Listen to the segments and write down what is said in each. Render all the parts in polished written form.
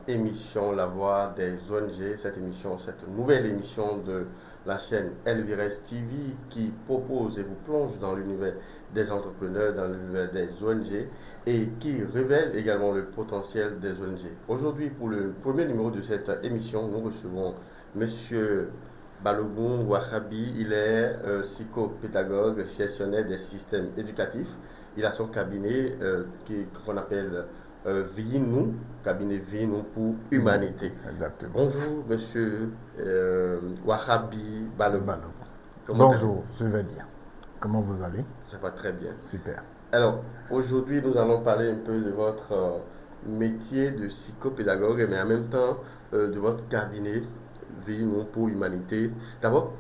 émission La Voix des ONG, cette nouvelle émission de la chaîne Elvires TV qui propose et vous plonge dans l'univers des entrepreneurs, dans l'univers des ONG et qui révèle également le potentiel des ONG. Aujourd'hui, pour le premier numéro de cette émission, nous recevons Monsieur Balogun Wahabi. Il est psychopédagogue, gestionnaire des systèmes éducatifs. Il a son cabinet qu'on appelle VINU, cabinet VINU pour Humanité. Exactement. Bonjour, monsieur Wahabi Balogun. Bonjour, je vais bien. Comment vous allez? Ça va très bien. Super. Alors, aujourd'hui, nous allons parler un peu de votre métier de psychopédagogue, mais en même temps de votre cabinet VINU pour Humanité. D'abord,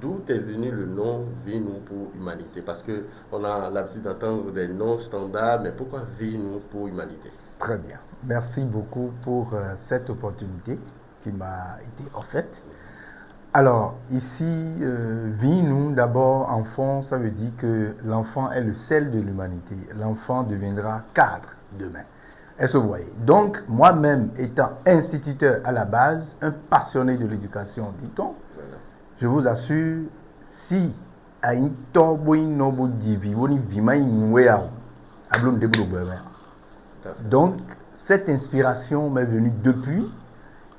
d'où est venu le nom VINU pour Humanité? Parce qu'on a l'habitude d'entendre des noms standards, mais pourquoi VINU pour Humanité? Très bien. Merci beaucoup pour cette opportunité qui m'a été offerte. Alors, ici, VINU, d'abord, enfant, ça veut dire que l'enfant est le sel de l'humanité. L'enfant deviendra cadre demain. Est-ce que vous voyez? Donc, moi-même, étant instituteur à la base, un passionné de l'éducation, dit-on, je vous assure, si donc, cette inspiration m'est venue depuis,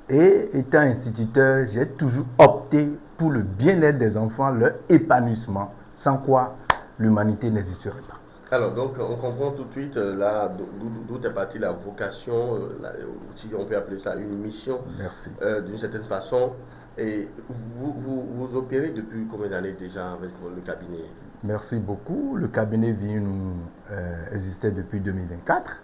et étant instituteur, j'ai toujours opté pour le bien-être des enfants, leur épanouissement, sans quoi l'humanité n'existerait pas. Alors, donc, on comprend tout de suite là d'où est partie la vocation, si on peut appeler ça une mission, d'une certaine façon. Et vous opérez depuis combien d'années déjà avec le cabinet? Merci beaucoup. Le cabinet VINU existait depuis 2024.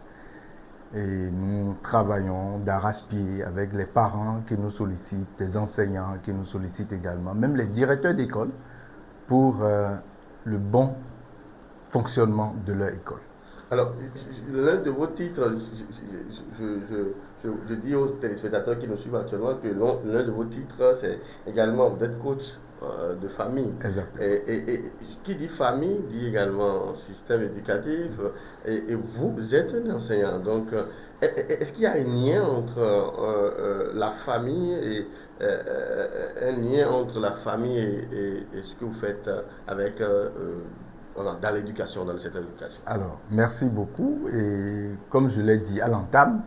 Et nous travaillons d'arrache-pied avec les parents qui nous sollicitent, les enseignants qui nous sollicitent également, même les directeurs d'école pour le bon fonctionnement de leur école. Alors, l'un de vos titres, je dis aux téléspectateurs qui nous suivent actuellement que l'un de vos titres, c'est également vous êtes coach de famille. Exactement. Et qui dit famille dit également système éducatif. Et vous êtes un enseignant. Donc, est-ce qu'il y a un lien entre la famille et ce que vous faites avec dans l'éducation, dans le secteur de l'éducation? Alors, merci beaucoup. Et comme je l'ai dit à l'entame,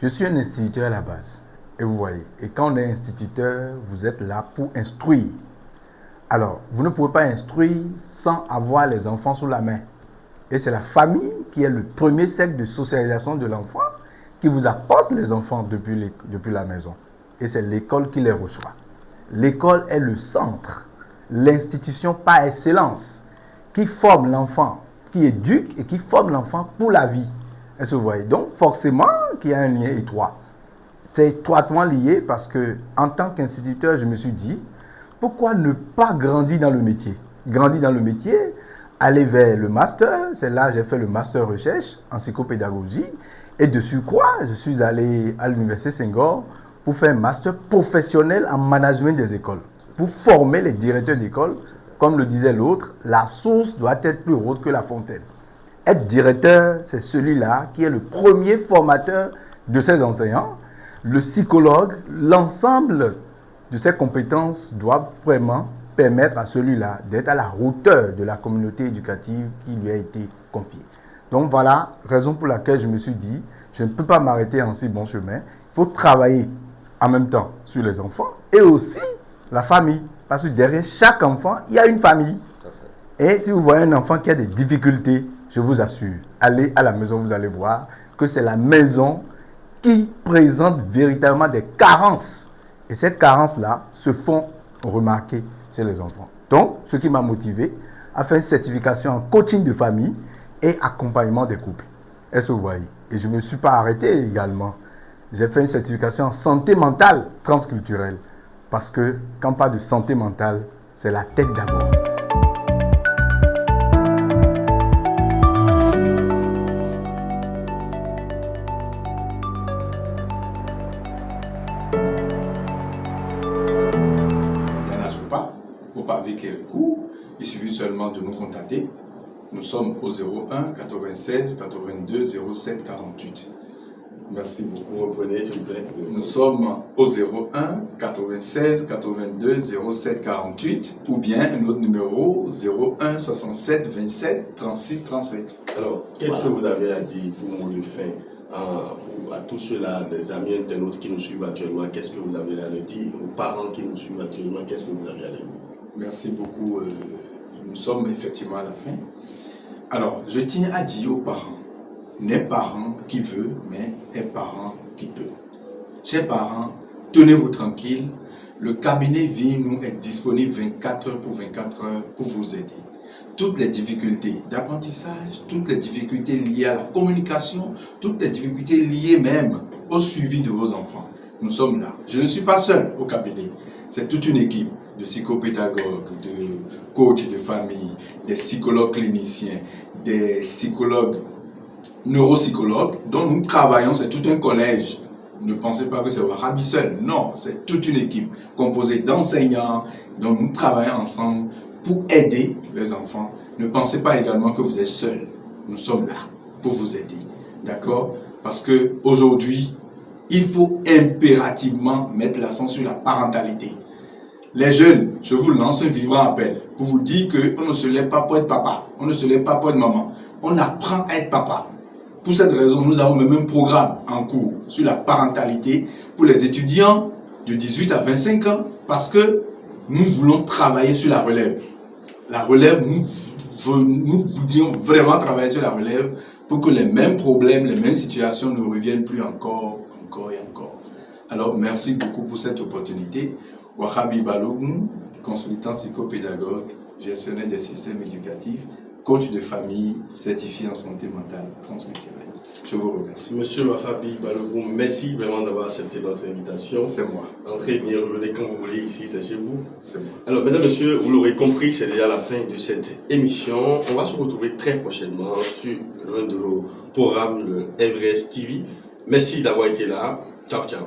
je suis un instituteur à la base. Et vous voyez, et quand on est instituteur, vous êtes là pour instruire. Alors, vous ne pouvez pas instruire sans avoir les enfants sous la main. Et c'est la famille qui est le premier cercle de socialisation de l'enfant qui vous apporte les enfants depuis la maison. Et c'est l'école qui les reçoit. L'école est le centre, l'institution par excellence qui forme l'enfant, qui éduque et qui forme l'enfant pour la vie. Est-ce que vous voyez? Donc, forcément, qu'il y a un lien étroit. C'est étroitement lié parce que, en tant qu'instituteur, je me suis dit, pourquoi ne pas grandir dans le métier? Grandir dans le métier, aller vers le master, c'est là que j'ai fait le master recherche en psychopédagogie. Et de surcroît, je suis allé à l'université Senghor pour faire un master professionnel en management des écoles, pour former les directeurs d'école. Comme le disait l'autre, la source doit être plus haute que la fontaine. Être directeur, c'est celui-là qui est le premier formateur de ses enseignants. Le psychologue, l'ensemble de ses compétences doit vraiment permettre à celui-là d'être à la hauteur de la communauté éducative qui lui a été confiée. Donc voilà, raison pour laquelle je me suis dit, je ne peux pas m'arrêter en si bon chemin. Il faut travailler en même temps sur les enfants et aussi la famille. Parce que derrière chaque enfant, il y a une famille. Et si vous voyez un enfant qui a des difficultés, je vous assure, allez à la maison, vous allez voir que c'est la maison qui présente véritablement des carences. Et ces carences-là se font remarquer chez les enfants. Donc, ce qui m'a motivé à faire une certification en coaching de famille et accompagnement des couples. Est-ce que vous voyez? Et je ne me suis pas arrêté également. J'ai fait une certification en santé mentale transculturelle. Parce que quand on parle de santé mentale, c'est la tête d'abord. Il suffit seulement de nous contacter. Nous sommes au 01 96 82 07 48. Merci beaucoup. Reprenez, s'il vous plaît. Nous sommes au 01 96 82 07 48 ou bien un autre numéro 01 67 27 36 37. Alors, qu'est-ce que vous avez à dire pour mot de fin à tous ceux-là, des amis internautes qui nous suivent actuellement? Qu'est-ce que vous avez à leur dire? Aux parents qui nous suivent actuellement, qu'est-ce que vous avez à leur dire? Merci beaucoup. Nous sommes effectivement à la fin. Alors, je tiens à dire aux parents, n'est parent qui veut, mais est parent qui peut. Chers parents, tenez-vous tranquilles. Le cabinet Vie-nous est disponible 24 heures pour 24 heures pour vous aider. Toutes les difficultés d'apprentissage, toutes les difficultés liées à la communication, toutes les difficultés liées même au suivi de vos enfants. Nous sommes là. Je ne suis pas seul au cabinet. C'est toute une équipe de psychopédagogues, de coachs de famille, des psychologues cliniciens, des psychologues neuropsychologues dont nous travaillons. C'est tout un collège. Ne pensez pas que c'est Wahhabi seul. Non, c'est toute une équipe composée d'enseignants dont nous travaillons ensemble pour aider les enfants. Ne pensez pas également que vous êtes seul. Nous sommes là pour vous aider. D'accord? Parce que aujourd'hui, il faut impérativement mettre l'accent sur la parentalité. Les jeunes, je vous lance un vibrant appel pour vous dire qu'on ne se lève pas pour être papa, on ne se lève pas pour être maman. On apprend à être papa. Pour cette raison, nous avons même un programme en cours sur la parentalité pour les étudiants de 18 à 25 ans parce que nous voulons travailler sur la relève. La relève, nous voudrions vraiment travailler sur la relève pour que les mêmes problèmes, les mêmes situations ne reviennent plus encore et encore. Alors, merci beaucoup pour cette opportunité. Wahhabi Balogun, consultant psychopédagogue, gestionnaire des systèmes éducatifs, coach de famille, certifié en santé mentale transculturelle. Je vous remercie. Monsieur Wahhabi Balogun, merci vraiment d'avoir accepté notre invitation. C'est moi. Entrez bien, revenez quand vous voulez ici, c'est chez vous. C'est moi. Alors, mesdames, messieurs, vous l'aurez compris, c'est déjà la fin de cette émission. On va se retrouver très prochainement sur l'un de nos programmes, le Everest TV. Merci d'avoir été là. Ciao, ciao.